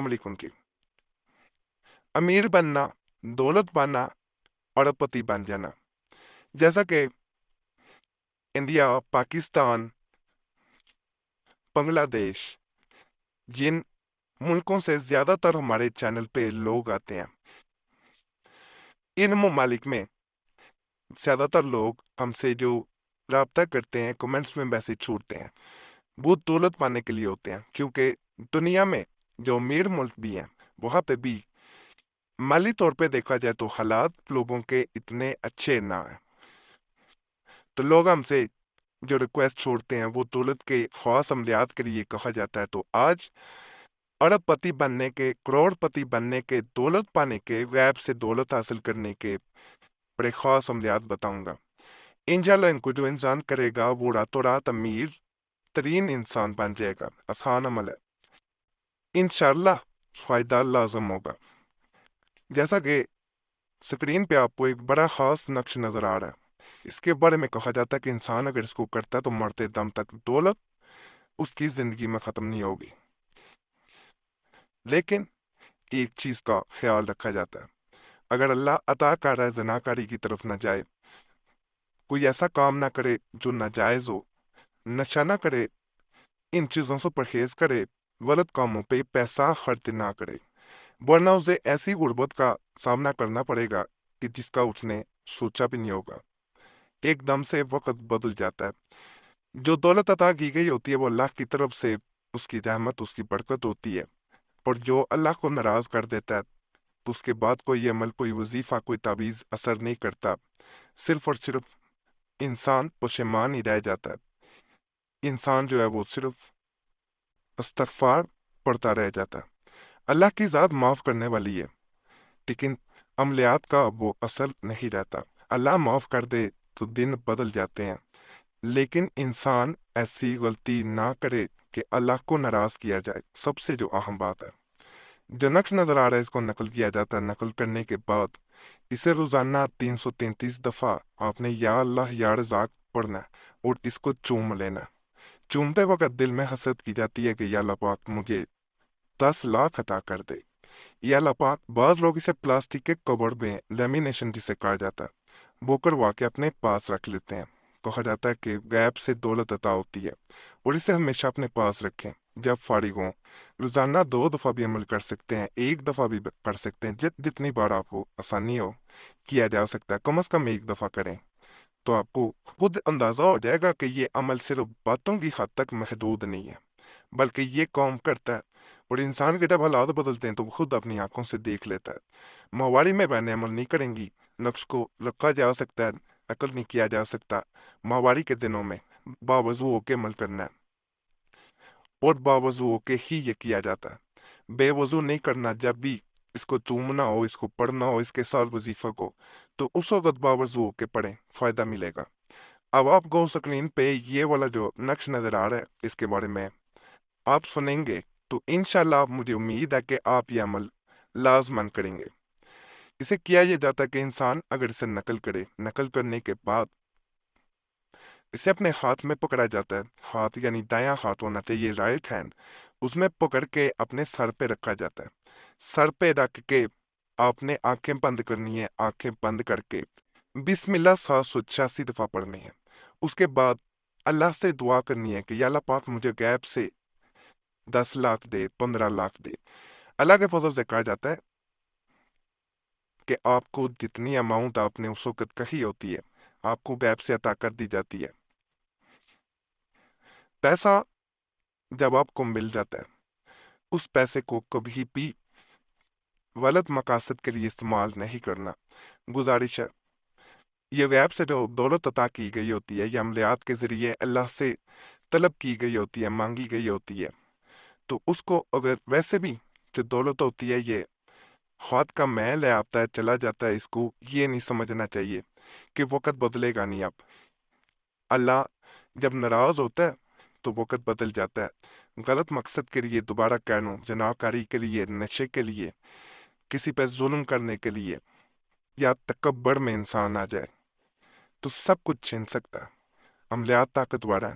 علیکم کی امیر بننا، دولت پانا، اربپتی بن جانا، جیسا کہ انڈیا، پاکستان، بنگلہ دیش، جن ملکوں سے زیادہ تر ہمارے چینل پہ لوگ آتے ہیں، ان ممالک میں زیادہ تر لوگ ہم سے جو رابطہ کرتے ہیں، کمنٹس میں میسج چھوڑتے ہیں، وہ دولت پانے کے لیے ہوتے ہیں، کیونکہ دنیا میں جو امیر ملک بھی ہیں وہاں پہ بھی مالی طور پہ دیکھا جائے تو حالات لوگوں کے اتنے اچھے نہ ہیں، تو لوگ ہم سے جو ریکویسٹ چھوڑتے ہیں وہ دولت کے خاص عملیات کے لیے کہا جاتا ہے۔ تو آج ارب پتی بننے کے، کروڑ پتی بننے کے، دولت پانے کے، غیب سے دولت حاصل کرنے کے بڑے خاص عملیات بتاؤں گا۔ انشاءاللہ ان کو جو انسان کرے گا وہ راتوں رات امیر ترین انسان بن جائے گا۔ آسان عمل ہے، انشاءاللہ فائدہ لازم ہوگا۔ جیسا کہ سکرین پہ آپ کو ایک بڑا خاص نقش نظر آ رہا ہے، اس کے بارے میں کہا جاتا ہے کہ انسان اگر اس کو کرتا ہے تو مرتے دم تک دولت اس کی زندگی میں ختم نہیں ہوگی، لیکن ایک چیز کا خیال رکھا جاتا ہے، اگر اللہ عطا کر رہا ہے زناکاری کی طرف نہ جائے، کوئی ایسا کام نہ کرے جو ناجائز ہو، نشہ نہ کرے، ان چیزوں سے پرہیز کرے، غلط کاموں پہ پیسہ خرچ نہ کرے، ورنہ اسے ایسی غربت کا سامنا کرنا پڑے گا کہ جس کا اس نے سوچا بھی نہیں ہوگا۔ ایک دم سے وقت بدل جاتا ہے۔ جو دولت عطا کی گئی ہوتی ہے وہ اللہ کی طرف سے اس کی رحمت، اس کی برکت ہوتی ہے، اور جو اللہ کو ناراض کر دیتا ہے تو اس کے بعد کوئی عمل، کوئی وظیفہ، کوئی تعویذ اثر نہیں کرتا، صرف اور صرف انسان پشیمان ہی رہ جاتا ہے۔ انسان جو ہے وہ صرف استغفار پڑھتا رہ جاتا ہے۔ اللہ کی ذات معاف کرنے والی ہے، لیکن عملیات کا وہ اثر نہیں رہتا۔ اللہ معاف کر دے تو دن بدل جاتے ہیں، لیکن انسان ایسی غلطی نہ کرے کہ اللہ کو ناراض کیا جائے۔ سب سے جو اہم بات ہے، جو نقش نظر آ رہا ہے اس کو نقل کیا جاتا ہے، نقل کرنے کے بعد اسے روزانہ 333 دفعہ آپ نے یا اللہ یا رزاق پڑھنا ہے اور اس کو چوم لینا ہے۔ چومتے وقت دل میں حسد کی جاتی ہے کہ یا اللہ پاک مجھے 10 لاکھ عطا کر دے، یا اللہ پاک۔ بعض لوگ اسے پلاسٹک کے کور میں، لیمینیشن جسے کہا جاتا ہے، وہ کروا کے اپنے پاس رکھ لیتے ہیں۔ کہا جاتا ہے کہ غیب سے دولت عطا ہوتی ہے، اور اسے ہمیشہ اپنے پاس رکھیں جب فارغ ہوں۔ روزانہ 2 دفعہ بھی عمل کر سکتے ہیں، 1 دفعہ بھی کر سکتے ہیں، جتنی بار آپ کو آسانی ہو کیا جا سکتا ہے، کم از کم 1 دفعہ کریں تو آپ کو خود اندازہ ہو جائے گا کہ یہ عمل صرف باتوں کی حد تک محدود نہیں ہے، بلکہ یہ کام کرتا ہے، اور انسان کے جب حالات بدلتے ہیں تو وہ خود اپنی آنکھوں سے دیکھ لیتا ہے۔ ماہواری میں بہنیں عمل نہیں کریں گی، نقش کو رکھا جا سکتا ہے، عقل نہیں کیا جا سکتا۔ ماہواری کے دنوں میں باوضو ہو کے عمل کرنا ہے، اور باوضو ہو کے ہی یہ کیا جاتا ہے۔ بے وضو نہیں کرنا، جب بھی اس کو چومنا ہو، اس کو پڑھنا ہو، اس کے ساتھ وظیفہ کو، تو اس وقت باوضو ہو کے پڑھیں، فائدہ ملے گا۔ اب آپ کو سکرین پہ یہ والا جو نقش نظر آ رہا ہے اس کے بارے میں آپ سنیں گے تو انشاءاللہ مجھے امید ہے کہ آپ یہ عمل لازماً کریں گے۔ اسے کیا یہ جاتا ہے کہ انسان اگر اسے نقل کرے، نقل کرنے کے بعد اسے اپنے ہاتھ میں پکڑا جاتا ہے، ہاتھ یعنی دایاں ہاتھ ہونا چاہیے، رائٹ ہینڈ، اس میں پکڑ کے اپنے سر پہ رکھا جاتا ہے۔ سر پہ رکھ کے آپ نے آنکھیں بند کرنی ہے، آنکھیں بند کر کے بسم اللہ 786 دفعہ پڑھنی ہے۔ اس کے بعد اللہ سے دعا کرنی ہے کہ یا اللہ پاک مجھے غیب سے 10 لاکھ دے، 15 لاکھ دے۔ اللہ کے فضل سے کہا جاتا ہے کہ آپ کو جتنی اماؤنٹ آپ نے اس وقت کہی ہوتی ہے آپ کو غیب سے عطا کر دی جاتی ہے۔ پیسہ جب آپ کو مل جاتا ہے اس پیسے کو کبھی بھی غلط مقاصد کے لیے استعمال نہیں کرنا۔ گزارش ہے، یہ غیب سے جو دولت عطا کی گئی ہوتی ہے، یہ عملیات کے ذریعے اللہ سے طلب کی گئی ہوتی ہے، مانگی گئی ہوتی ہے، تو اس کو اگر ویسے بھی جو دولت ہوتی ہے یہ ہاتھ کا میل ہے، آتا ہے چلا جاتا ہے، اس کو یہ نہیں سمجھنا چاہیے کہ وقت بدلے گا نہیں۔ اب اللہ جب ناراض ہوتا ہے تو وقت بدل جاتا ہے۔ غلط مقصد کے لیے، دوبارہ کہنوں، زناکاری کے لیے، نشے کے لیے، کسی پہ ظلم کرنے کے لیے، یا تکبر میں انسان آ جائے تو سب کچھ چھین سکتا ہے۔ عملیات طاقتور ہیں،